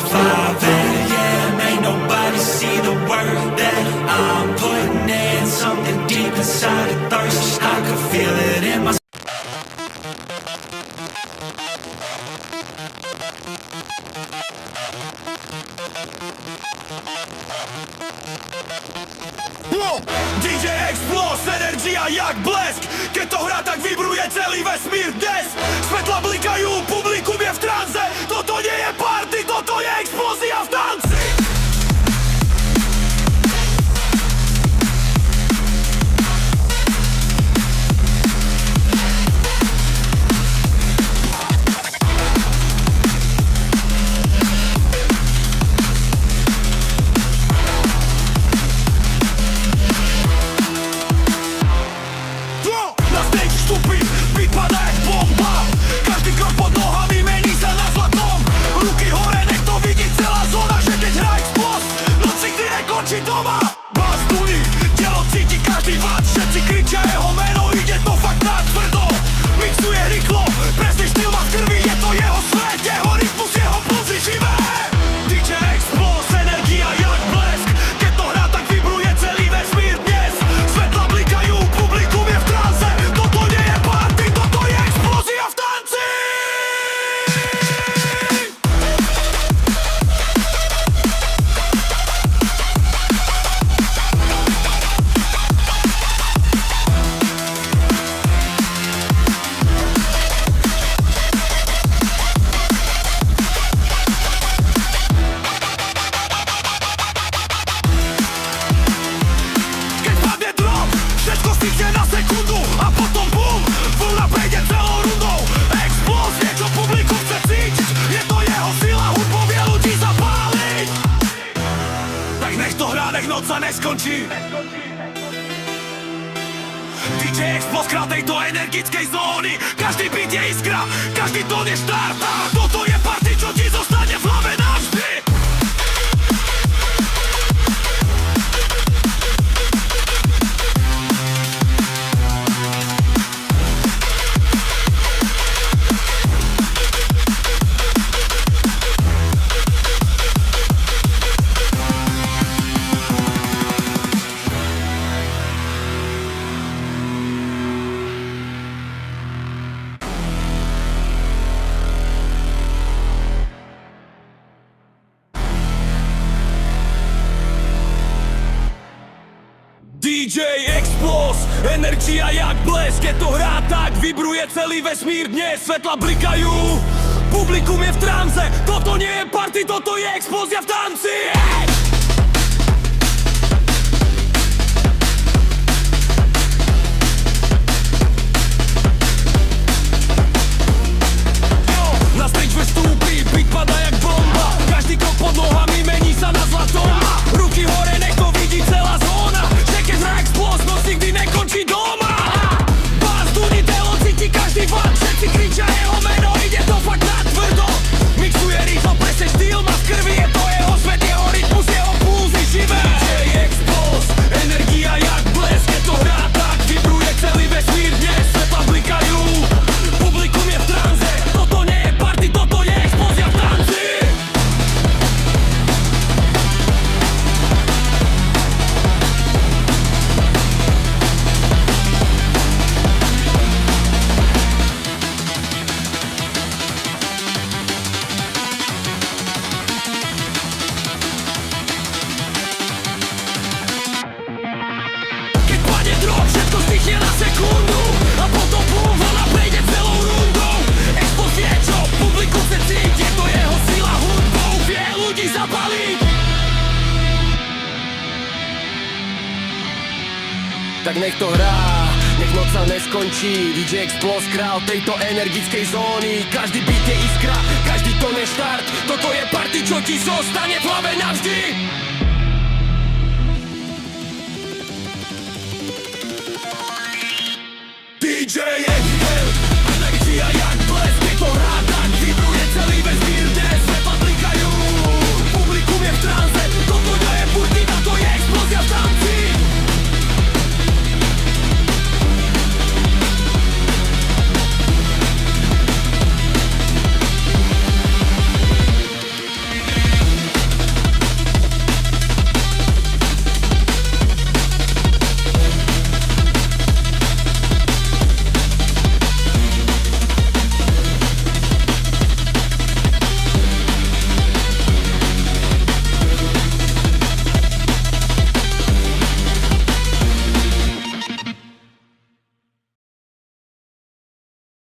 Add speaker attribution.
Speaker 1: 5 a.m. Ain't nobody see the work that I'm putting in. Something deep inside a thirst, I can feel it in my
Speaker 2: DJ Explos, energia jak blesk. Keď to hrá, tak vibruje celý vesmír dnes. Svetla blikajú, publikum je v tranze. Toto nie je party, toto je explózia v tanci. DJ Explos král tejto energickej zóny. Každý beat je iskra, každý tón je štart. Toto je party, čo ti zostane v hlave navždy. DJ Explos, energia jak blesk. Keď to hrá, tak vibruje celý vesmír dnes. Svetla blikajú, publikum je v tranze. Toto nie je party, toto je explózia v tanci. Na stage vystúpi, beat padá jak bomba. Každý krok pod nohami mení sa na zlatom. Ruky hore, nech to vidí celá zóna. Keď hrá Explos, noc nikdy nekončí doma. Bás duní, telo cíti každý vat. Všetci kričia jeho meno, ide to fakt na tvrdo. Mixuje rýchlo, presne štýl má v krvi. Je to jeho svet, jeho rytmus, jeho pulzy živé. DJ Explos, energia jak blesk. Keď to hrá, tak vibruje celý vesmír dnes. Svetla blikajú, publikum je v tranze. Toto nie je party, toto je explózia v tanci. Všetko stichne na sekundu a potom bum, vlna prejde celou rundou. Explos vie čo, publikum chce cítiť, je to jeho sila hudbou, vie ľudí zapaliť. Tak nech to hrá, nech noc sa neskončí. DJ Explos, král tejto energickej zóny. Každý beat je iskra, každý tón je štart. Toto je party, čo ti zostane v hlave navždy.